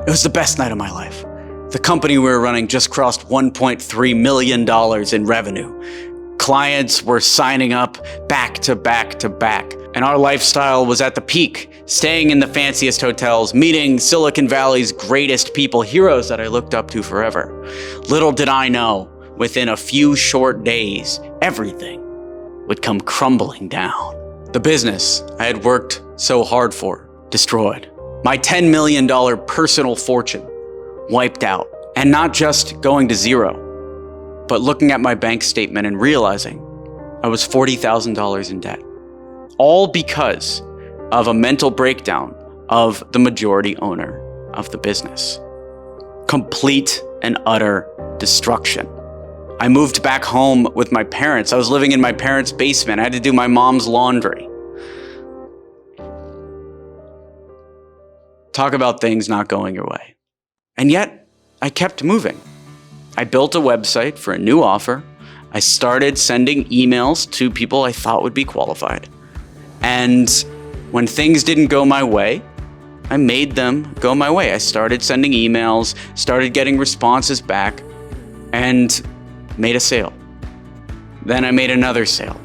It was the best night of my life. The company we were running just crossed $1.3 million in revenue. Clients were signing up back to back to back. And our lifestyle was at the peak, staying in the fanciest hotels, meeting Silicon Valley's greatest people, heroes that I looked up to forever. Little did I know, within a few short days, everything would come crumbling down. The business I had worked so hard for, destroyed. My $10 million personal fortune wiped out. And not just going to zero, but looking at my bank statement and realizing I was $40,000 in debt. All because of a mental breakdown of the majority owner of the business. Complete and utter destruction. I moved back home with my parents. I was living in my parents' basement. I had to do my mom's laundry. Talk about things not going your way. And yet, I kept moving. I built a website for a new offer. I started sending emails to people I thought would be qualified. And when things didn't go my way, I made them go my way. I started sending emails, started getting responses back, and made a sale. Then I made another sale.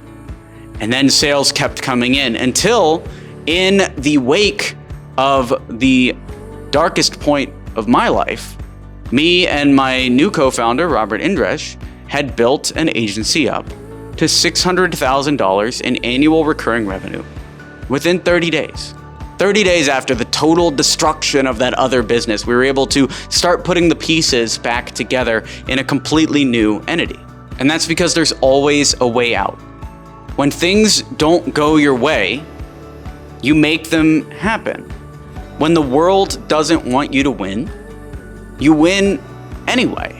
And then sales kept coming in until, in the wake of the darkest point of my life, me and my new co-founder, Robert Indresh, had built an agency up to $600,000 in annual recurring revenue within 30 days. 30 days after the total destruction of that other business, we were able to start putting the pieces back together in a completely new entity. And that's because there's always a way out. When things don't go your way, you make them happen. When the world doesn't want you to win, you win anyway.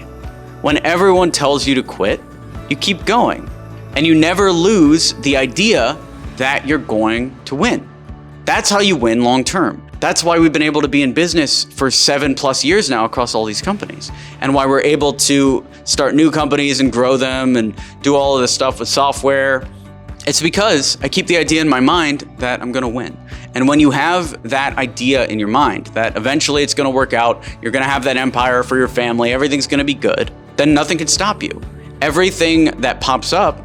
When everyone tells you to quit, you keep going. And you never lose the idea that you're going to win. That's how you win long term. That's why we've been able to be in business for 7+ years now across all these companies. And why we're able to start new companies and grow them and do all of this stuff with software. It's because I keep the idea in my mind that I'm gonna win. And when you have that idea in your mind, that eventually it's gonna work out, you're gonna have that empire for your family, everything's gonna be good, then nothing can stop you. Everything that pops up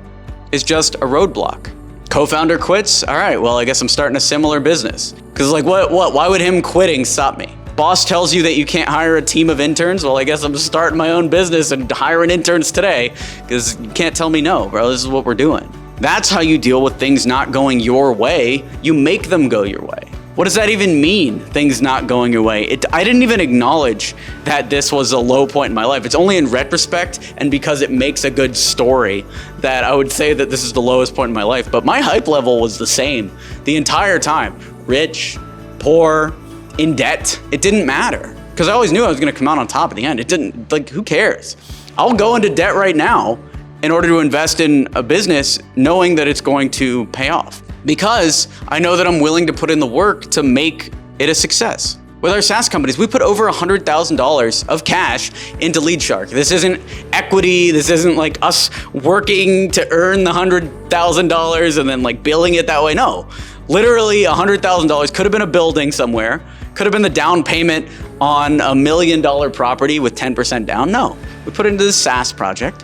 is just a roadblock. Co-founder quits? All right, well, I guess I'm starting a similar business. Because like, what? Why would him quitting stop me? Boss tells you that you can't hire a team of interns? Well, I guess I'm just starting my own business and hiring interns today, because you can't tell me no, bro. This is what we're doing. That's how you deal with things not going your way. You make them go your way. What does that even mean, things not going your way? I didn't even acknowledge that this was a low point in my life. It's only in retrospect and because it makes a good story that I would say that this is the lowest point in my life. But my hype level was the same the entire time. Rich, poor, in debt. It didn't matter. Because I always knew I was gonna come out on top at the end. It didn't, like, who cares? I'll go into debt right now in order to invest in a business knowing that it's going to pay off. Because I know that I'm willing to put in the work to make it a success. With our SaaS companies, we put over $100,000 of cash into LeadShark. This isn't equity. This isn't like us working to earn the $100,000 and then like billing it that way. No, literally $100,000 could have been a building somewhere, could have been the down payment on $1 million property with 10% down. No, we put it into the SaaS project.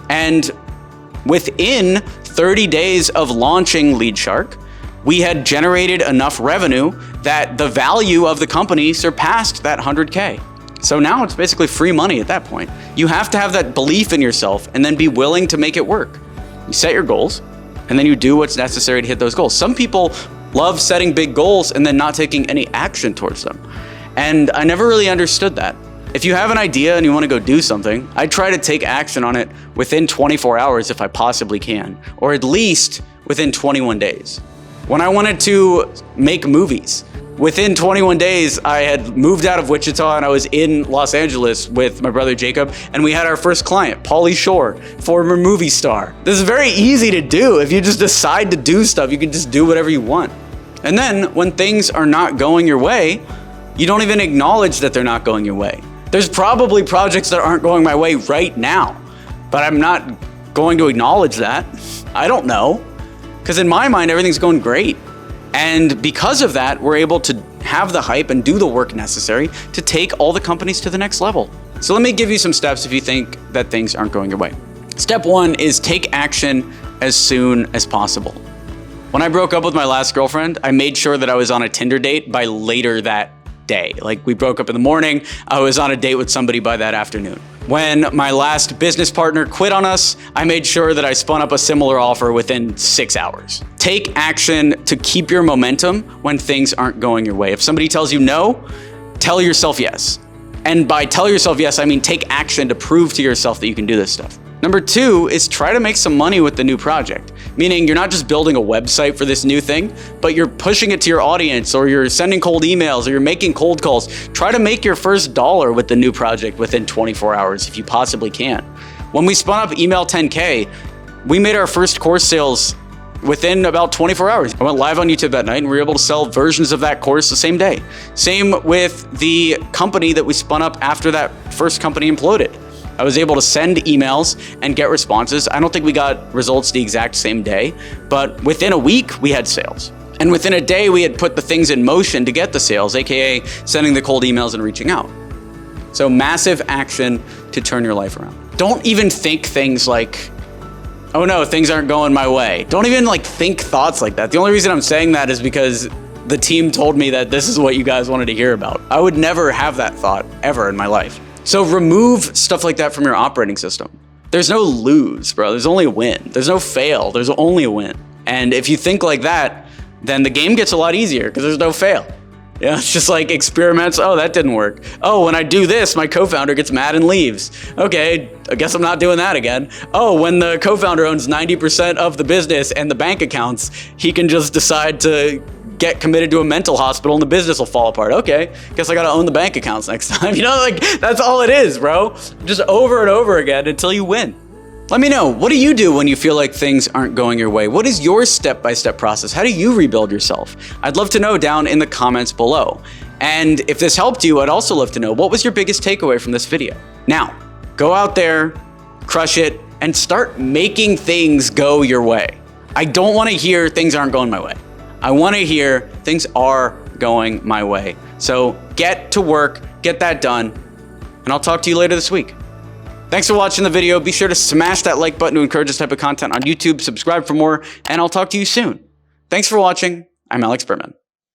And within 30 days of launching LeadShark, we had generated enough revenue that the value of the company surpassed that 100K. So now it's basically free money at that point. You have to have that belief in yourself and then be willing to make it work. You set your goals and then you do what's necessary to hit those goals. Some people love setting big goals and then not taking any action towards them. And I never really understood that. If you have an idea and you want to go do something, I try to take action on it within 24 hours if I possibly can, or at least within 21 days. When I wanted to make movies, within 21 days, I had moved out of Wichita and I was in Los Angeles with my brother Jacob, and we had our first client, Pauly Shore, former movie star. This is very easy to do. If you just decide to do stuff, you can just do whatever you want. And then when things are not going your way, you don't even acknowledge that they're not going your way. There's probably projects that aren't going my way right now, but I'm not going to acknowledge that. I don't know, because in my mind, everything's going great. And because of that, we're able to have the hype and do the work necessary to take all the companies to the next level. So let me give you some steps if you think that things aren't going your way. Step 1 is take action as soon as possible. When I broke up with my last girlfriend, I made sure that I was on a Tinder date by later that day. Like, we broke up in the morning, I was on a date with somebody by that afternoon. When my last business partner quit on us, I made sure that I spun up a similar offer within 6 hours. Take action to keep your momentum when things aren't going your way. If somebody tells you no, tell yourself yes. And by tell yourself yes, I mean take action to prove to yourself that you can do this stuff. Number 2 is try to make some money with the new project. Meaning you're not just building a website for this new thing, but you're pushing it to your audience, or you're sending cold emails, or you're making cold calls. Try to make your first dollar with the new project within 24 hours if you possibly can. When we spun up Email 10K, we made our first course sales within about 24 hours. I went live on YouTube that night and we were able to sell versions of that course the same day. Same with the company that we spun up after that first company imploded. I was able to send emails and get responses. I don't think we got results the exact same day, but within a week we had sales. And within a day we had put the things in motion to get the sales, AKA sending the cold emails and reaching out. So massive action to turn your life around. Don't even think things like, oh no, things aren't going my way. Don't even think thoughts like that. The only reason I'm saying that is because the team told me that this is what you guys wanted to hear about. I would never have that thought ever in my life. So remove stuff like that from your operating system. There's no lose, bro. There's only a win. There's no fail. There's only a win. And if you think like that, then the game gets a lot easier because there's no fail. Yeah, it's just like experiments. Oh, that didn't work. Oh, when I do this, my co-founder gets mad and leaves. Okay, I guess I'm not doing that again. Oh, when the co-founder owns 90% of the business and the bank accounts, he can just decide to get committed to a mental hospital and the business will fall apart. Okay, guess I gotta own the bank accounts next time. That's all it is, bro. Just over and over again until you win. Let me know, what do you do when you feel like things aren't going your way? What is your step-by-step process? How do you rebuild yourself? I'd love to know down in the comments below. And if this helped you, I'd also love to know, what was your biggest takeaway from this video? Now, go out there, crush it, and start making things go your way. I don't wanna hear things aren't going my way. I wanna hear things are going my way. So get to work, get that done, and I'll talk to you later this week. Thanks for watching the video. Be sure to smash that like button to encourage this type of content on YouTube, subscribe for more, and I'll talk to you soon. Thanks for watching. I'm Alex Berman.